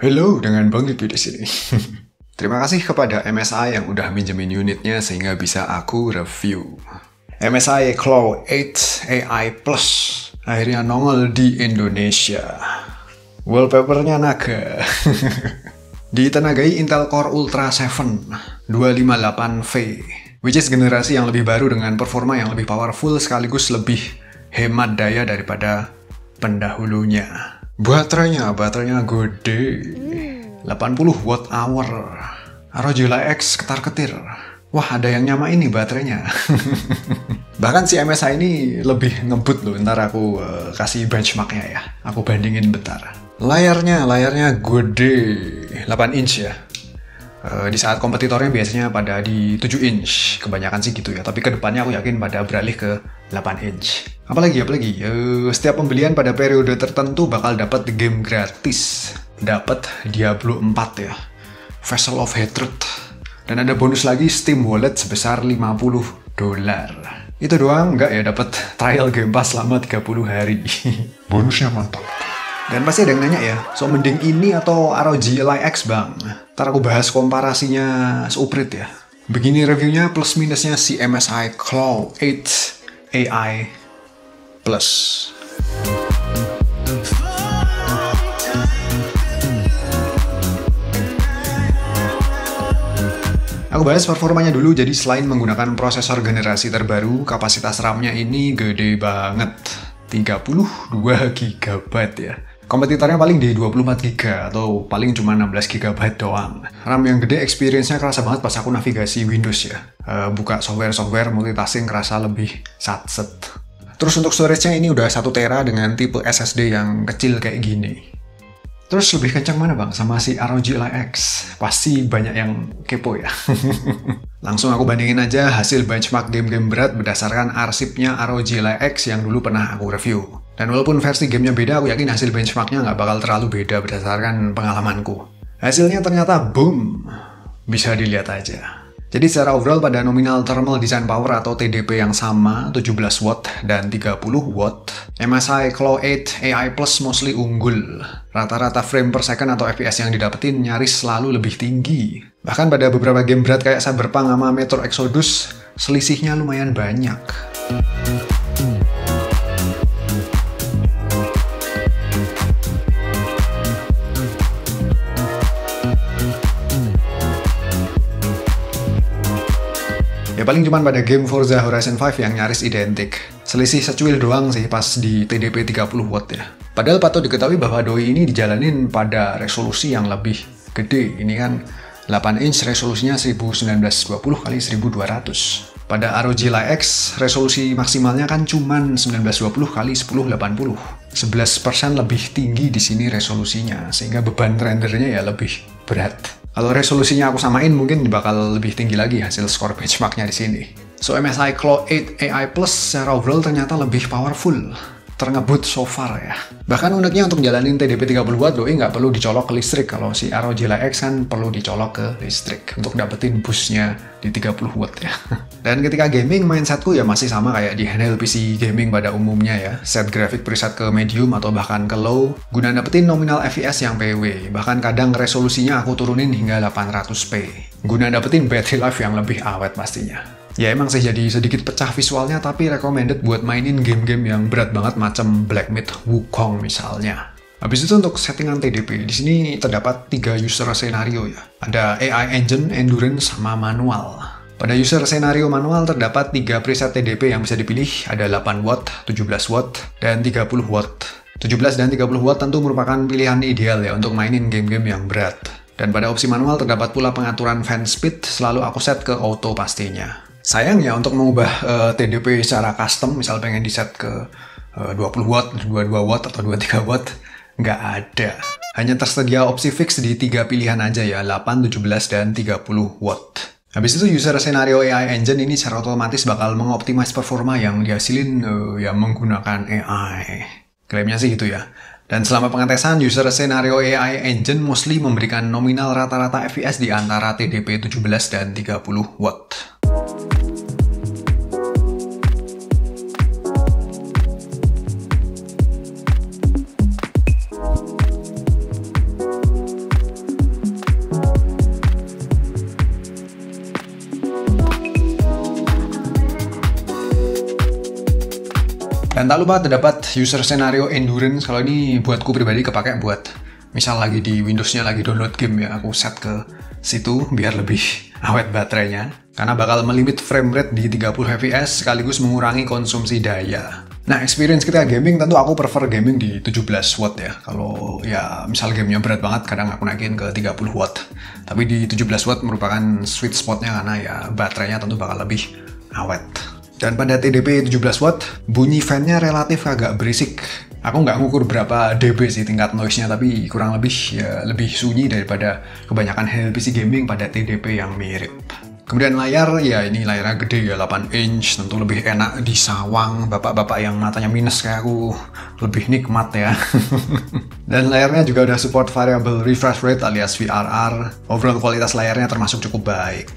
Halo, dengan Bang Ipi di sini. Terima kasih kepada MSI yang udah minjemin unitnya sehingga bisa aku review. MSI Claw 8 AI Plus akhirnya nongol di Indonesia. Wallpapernya naga. Ditenagai Intel Core Ultra 7 258V, which is generasi yang lebih baru dengan performa yang lebih powerful sekaligus lebih hemat daya daripada pendahulunya. Baterainya gede, 80 watt hour. ROG Ally X ketar-ketir. Wah, ada yang nyamain nih baterainya. Bahkan si MSI ini lebih ngebut loh. Ntar aku kasih benchmarknya ya. Aku bandingin bentar. Layarnya gede, 8 inch ya. Di saat kompetitornya biasanya pada di 7 inch. Kebanyakan sih gitu ya. Tapi kedepannya aku yakin pada beralih ke 8 inch. Apalagi, setiap pembelian pada periode tertentu bakal dapat game gratis. Dapat Diablo 4 ya. Vessel of Hatred. Dan ada bonus lagi Steam Wallet sebesar $50. Itu doang nggak ya, dapat trial Game Pass selama 30 hari. Bonusnya mantap. Dan pasti ada yang nanya ya, so mending ini atau ROG Ally X bang? Ntar aku bahas komparasinya seuprit ya. Begini reviewnya plus minusnya si MSI Claw 8 AI Plus. Aku bahas performanya dulu, jadi selain menggunakan prosesor generasi terbaru, kapasitas RAM-nya ini gede banget. 32 GB ya. Kompetitornya paling di 24 GB atau paling cuma 16 GB doang. RAM yang gede, experience-nya kerasa banget pas aku navigasi Windows ya. Buka software multitasking kerasa lebih satset. Terus untuk storage-nya ini udah 1 TB dengan tipe SSD yang kecil kayak gini. Terus lebih kencang mana bang sama si ROG Ally X? Pasti banyak yang kepo ya. Langsung aku bandingin aja hasil benchmark game-game berat berdasarkan arsipnya ROG Ally X yang dulu pernah aku review. Dan walaupun versi gamenya beda, aku yakin hasil benchmarknya nggak bakal terlalu beda berdasarkan pengalamanku. Hasilnya ternyata boom, bisa dilihat aja. Jadi secara overall pada nominal thermal design power atau TDP yang sama, 17 watt dan 30 watt, MSI Claw 8 AI Plus mostly unggul. Rata-rata frame per second atau FPS yang didapetin nyaris selalu lebih tinggi. Bahkan pada beberapa game berat kayak Cyberpunk sama Metro Exodus, selisihnya lumayan banyak. Ya paling cuman pada game Forza Horizon 5 yang nyaris identik. Selisih secuil doang sih pas di TDP 30 watt ya. Padahal patut diketahui bahwa doi ini dijalanin pada resolusi yang lebih gede. Ini kan 8 inch resolusinya 1920x1200. Pada ROG Ally X, resolusi maksimalnya kan cuman 1920x1080. 11% lebih tinggi di sini resolusinya, sehingga beban rendernya ya lebih berat. Kalau resolusinya aku samain mungkin bakal lebih tinggi lagi hasil skor benchmarknya di sini. So MSI Claw 8 AI Plus secara overall ternyata lebih powerful. Terngebut so far ya. Bahkan uniknya untuk jalanin TDP 30 watt doi nggak perlu dicolok ke listrik. Kalau si ROG Ally X kan perlu dicolok ke listrik untuk dapetin boostnya di 30 watt ya. Dan ketika gaming, mindsetku ya masih sama kayak di handheld PC gaming pada umumnya ya. Set grafik preset ke medium atau bahkan ke low guna dapetin nominal FPS yang PW. Bahkan kadang resolusinya aku turunin hingga 800p guna dapetin battery life yang lebih awet pastinya. Ya emang sih jadi sedikit pecah visualnya, tapi recommended buat mainin game-game yang berat banget macam Black Myth Wukong misalnya. Habis itu untuk settingan TDP, di sini terdapat 3 user scenario ya. Ada AI Engine, Endurance, sama Manual. Pada user scenario manual terdapat 3 preset TDP yang bisa dipilih, ada 8 watt, 17 watt, dan 30 watt. 17 dan 30 watt tentu merupakan pilihan ideal ya untuk mainin game-game yang berat. Dan pada opsi manual terdapat pula pengaturan fan speed, selalu aku set ke auto pastinya. Sayangnya untuk mengubah TDP secara custom, misal pengen di set ke 20 watt, 22 watt, atau 23 watt, nggak ada. Hanya tersedia opsi fix di 3 pilihan aja ya, 8, 17, dan 30 watt. Habis itu user scenario AI Engine ini secara otomatis bakal mengoptimize performa yang dihasilin ya menggunakan AI. Klaimnya sih gitu ya. Dan selama pengetesan, user scenario AI Engine mostly memberikan nominal rata-rata FPS di antara TDP 17 dan 30 watt. Dan tak lupa terdapat user scenario endurance. Kalau ini buatku pribadi kepake buat misal lagi di Windows-nya lagi download game ya, aku set ke situ biar lebih awet baterainya. Karena bakal melimit frame rate di 30 fps sekaligus mengurangi konsumsi daya. Nah, experience kita gaming tentu aku prefer gaming di 17 watt ya. Kalau ya misal gamenya berat banget kadang aku naikin ke 30 watt. Tapi di 17 watt merupakan sweet spotnya karena ya baterainya tentu bakal lebih awet. Dan pada TDP 17 watt, bunyi fan-nya relatif agak berisik. Aku nggak ngukur berapa dB sih tingkat noise-nya, tapi kurang lebih ya lebih sunyi daripada kebanyakan handheld PC gaming pada TDP yang mirip. Kemudian layar, ya ini layarnya gede ya, 8 inch, tentu lebih enak disawang. Bapak-bapak yang matanya minus kayak aku lebih nikmat ya. Dan layarnya juga udah support variable refresh rate alias VRR. Overall kualitas layarnya termasuk cukup baik.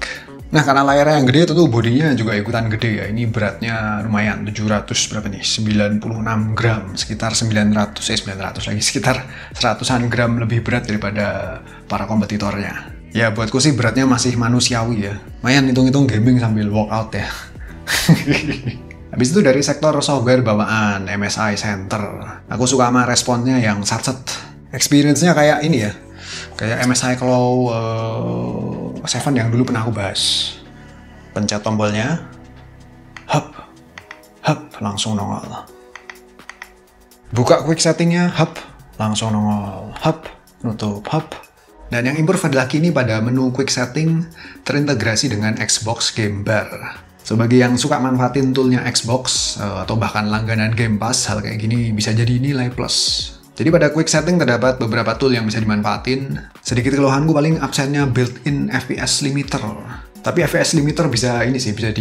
Nah, karena layarnya yang gede, tentu bodinya juga ikutan gede ya. Ini beratnya lumayan, 700 berapa nih? 96 gram, sekitar 900 lagi, sekitar 100-an gram lebih berat daripada para kompetitornya. Ya, buatku sih beratnya masih manusiawi ya. Lumayan hitung-hitung gaming sambil workout ya. Habis itu dari sektor software bawaan MSI Center. Aku suka sama responnya yang satset. Experience-nya kayak ini ya. Kayak MSI Claw 7 yang dulu pernah aku bahas. Pencet tombolnya, hub, langsung nongol. Buka quick settingnya, hub, langsung nongol. Hub, nutup, hub. Dan yang improve adalah kini pada menu quick setting terintegrasi dengan Xbox Game Bar. Sebagai yang suka manfaatin toolnya Xbox atau bahkan langganan Game Pass, hal kayak gini bisa jadi nilai plus. Jadi pada quick setting terdapat beberapa tool yang bisa dimanfaatin. Sedikit keluhanku paling absennya built-in FPS limiter. Tapi FPS limiter bisa ini sih, bisa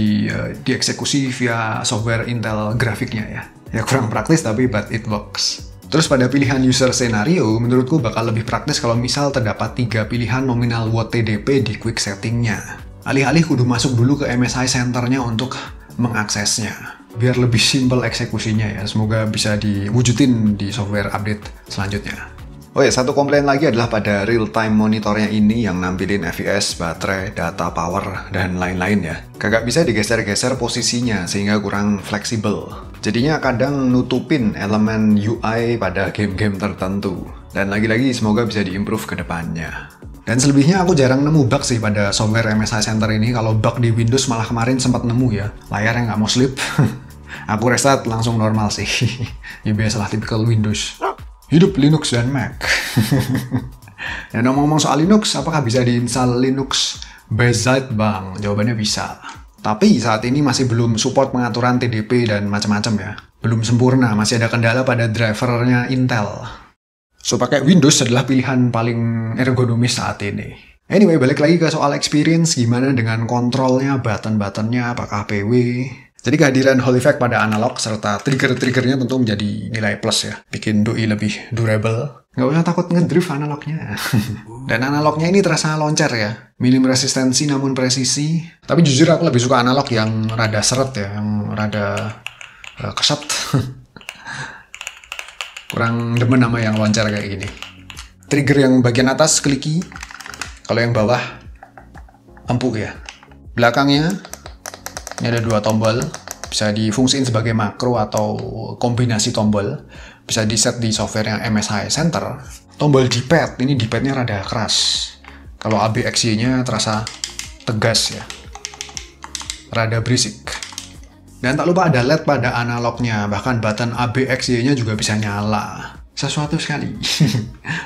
dieksekusi via software Intel grafiknya ya. Ya kurang praktis tapi but it works. Terus pada pilihan user scenario, menurutku bakal lebih praktis kalau misal terdapat 3 pilihan nominal watt TDP di quick settingnya. Alih-alih kudu masuk dulu ke MSI Center-nya untuk mengaksesnya. Biar lebih simple eksekusinya ya, semoga bisa diwujudin di software update selanjutnya. Oh ya, satu komplain lagi adalah pada real-time monitornya ini yang nampilin FPS, baterai, data power, dan lain-lain ya. Kagak bisa digeser-geser posisinya sehingga kurang fleksibel. Jadinya kadang nutupin elemen UI pada game-game tertentu. Dan lagi-lagi semoga bisa diimprove ke depannya. Dan selebihnya aku jarang nemu bug sih pada software MSI Center ini. Kalau bug di Windows malah kemarin sempat nemu ya. Layarnya nggak mau sleep. Aku restart langsung normal sih. Ya biasalah tipikal Windows. Hidup Linux dan Mac. Ya ngomong-ngomong soal Linux, apakah bisa diinstal Linux Bazite Bang? Jawabannya bisa. Tapi saat ini masih belum support pengaturan TDP dan macam-macam ya. Belum sempurna, masih ada kendala pada drivernya Intel. So, pakai Windows adalah pilihan paling ergonomis saat ini. Anyway, balik lagi ke soal experience, gimana dengan kontrolnya, button-buttonnya, apakah PW. Jadi kehadiran Hall effect pada analog serta trigger-triggernya tentu menjadi nilai plus ya. Bikin doi lebih durable. Nggak usah takut ngedrift analognya. Dan analognya ini terasa loncer ya. Minim resistensi namun presisi. Tapi jujur aku lebih suka analog yang rada seret ya, yang rada keset. Kurang demen sama yang loncer kayak gini. Trigger yang bagian atas kliki. Kalau yang bawah empuk ya. Belakangnya ini ada 2 tombol. Bisa difungsiin sebagai makro atau kombinasi tombol. Bisa di set di software yang MSI Center. Tombol D-pad, ini D-padnya rada keras. Kalau ABXY-nya terasa tegas ya. Rada berisik. Dan tak lupa ada LED pada analognya, bahkan button ABXY-nya juga bisa nyala. Sesuatu sekali.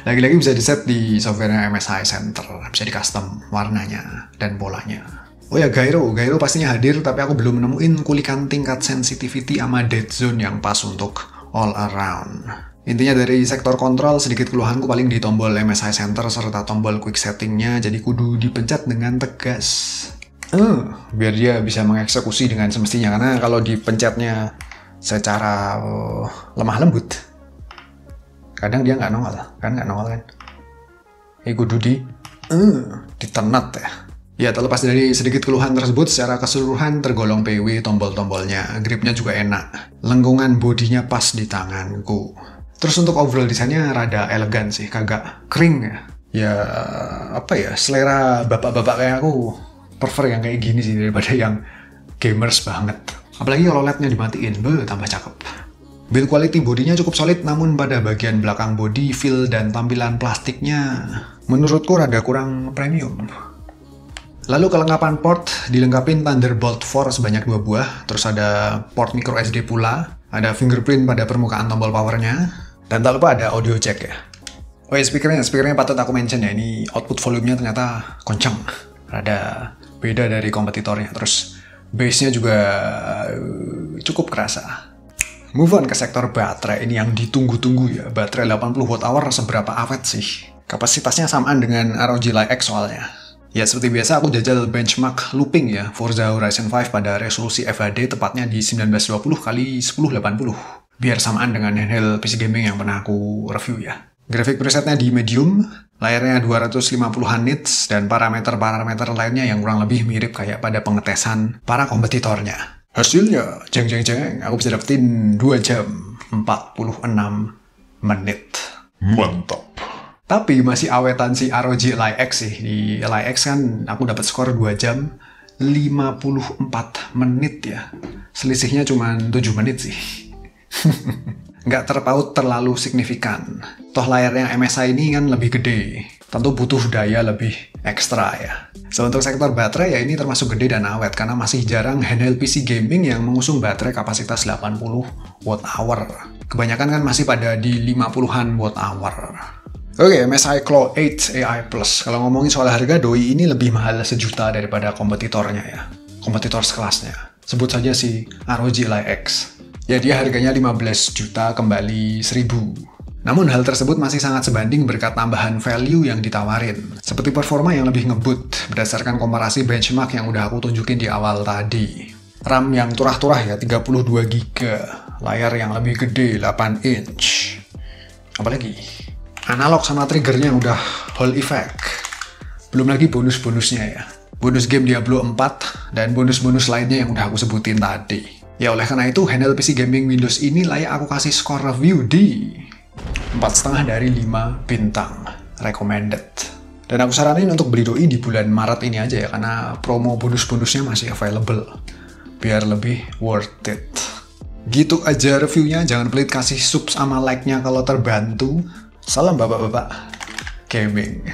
Lagi-lagi bisa di-set di software MSI Center, bisa di-custom warnanya dan polanya. Oh ya, gyro pastinya hadir, tapi aku belum nemuin kulikan tingkat sensitivity sama dead zone yang pas untuk all around. Intinya dari sektor kontrol, sedikit keluhanku paling di tombol MSI Center serta tombol quick settingnya, jadi kudu dipencet dengan tegas. Biar dia bisa mengeksekusi dengan semestinya, karena kalau dipencetnya secara lemah lembut kadang dia nggak nongol kan. Kudu ditenat ya. Ya, terlepas dari sedikit keluhan tersebut, secara keseluruhan tergolong PW tombol-tombolnya, gripnya juga enak, lengkungan bodinya pas di tanganku. Terus untuk overall desainnya rada elegan sih, kagak kering ya. Ya apa ya, selera bapak-bapak kayak aku prefer yang kayak gini sih daripada yang gamers banget. Apalagi kalau LED-nya dimatiin, tambah cakep. Build quality bodinya cukup solid, namun pada bagian belakang body, feel, dan tampilan plastiknya menurutku rada kurang premium. Lalu kelengkapan port dilengkapi Thunderbolt 4 sebanyak 2 buah, terus ada port micro SD pula, ada fingerprint pada permukaan tombol powernya, dan tak lupa ada audio jack ya. Oh ya, speakernya patut aku mention ya, ini output volumenya ternyata kencang, rada beda dari kompetitornya, terus bass-nya juga cukup kerasa. Move on ke sektor baterai, ini yang ditunggu-tunggu ya. Baterai 80 Wh seberapa awet sih? Kapasitasnya samaan dengan ROG Ally X soalnya. Ya seperti biasa aku jajal benchmark looping ya, Forza Horizon 5 pada resolusi FHD tepatnya di 1920x1080. Biar samaan dengan handheld PC gaming yang pernah aku review ya. Grafik presetnya di medium, layarnya 250 nits, dan parameter-parameter lainnya yang kurang lebih mirip kayak pada pengetesan para kompetitornya. Hasilnya, jeng, aku bisa dapetin 2 jam 46 menit. Mantap. Tapi masih awetan si ROG Ally X sih. Di Ally X kan aku dapat skor 2 jam 54 menit ya. Selisihnya cuma 7 menit sih. Nggak terpaut terlalu signifikan. Toh layarnya MSI ini kan lebih gede. Tentu butuh daya lebih ekstra ya. So, untuk sektor baterai ya ini termasuk gede dan awet karena masih jarang handheld PC gaming yang mengusung baterai kapasitas 80 Wh. Kebanyakan kan masih pada di 50-an Wh. Oke, MSI Claw 8 AI Plus. Kalau ngomongin soal harga, doi ini lebih mahal sejuta daripada kompetitornya ya. Kompetitor sekelasnya. Sebut saja si ROG Ally X. Ya dia harganya 15 juta kembali 1000. Namun hal tersebut masih sangat sebanding berkat tambahan value yang ditawarin. Seperti performa yang lebih ngebut berdasarkan komparasi benchmark yang udah aku tunjukin di awal tadi. RAM yang turah-turah ya 32 GB, layar yang lebih gede 8 inch. Apalagi analog sama triggernya udah Hall effect. Belum lagi bonus-bonusnya ya. Bonus game Diablo 4 dan bonus-bonus lainnya yang udah aku sebutin tadi. Ya oleh karena itu handheld PC gaming Windows ini layak aku kasih skor review di 4,5 dari 5 bintang recommended. Dan aku saranin untuk beli doi di bulan Maret ini aja ya, karena promo bonus-bonusnya masih available biar lebih worth it. Gitu aja reviewnya, jangan pelit kasih sub sama like-nya kalau terbantu. Salam bapak-bapak gaming.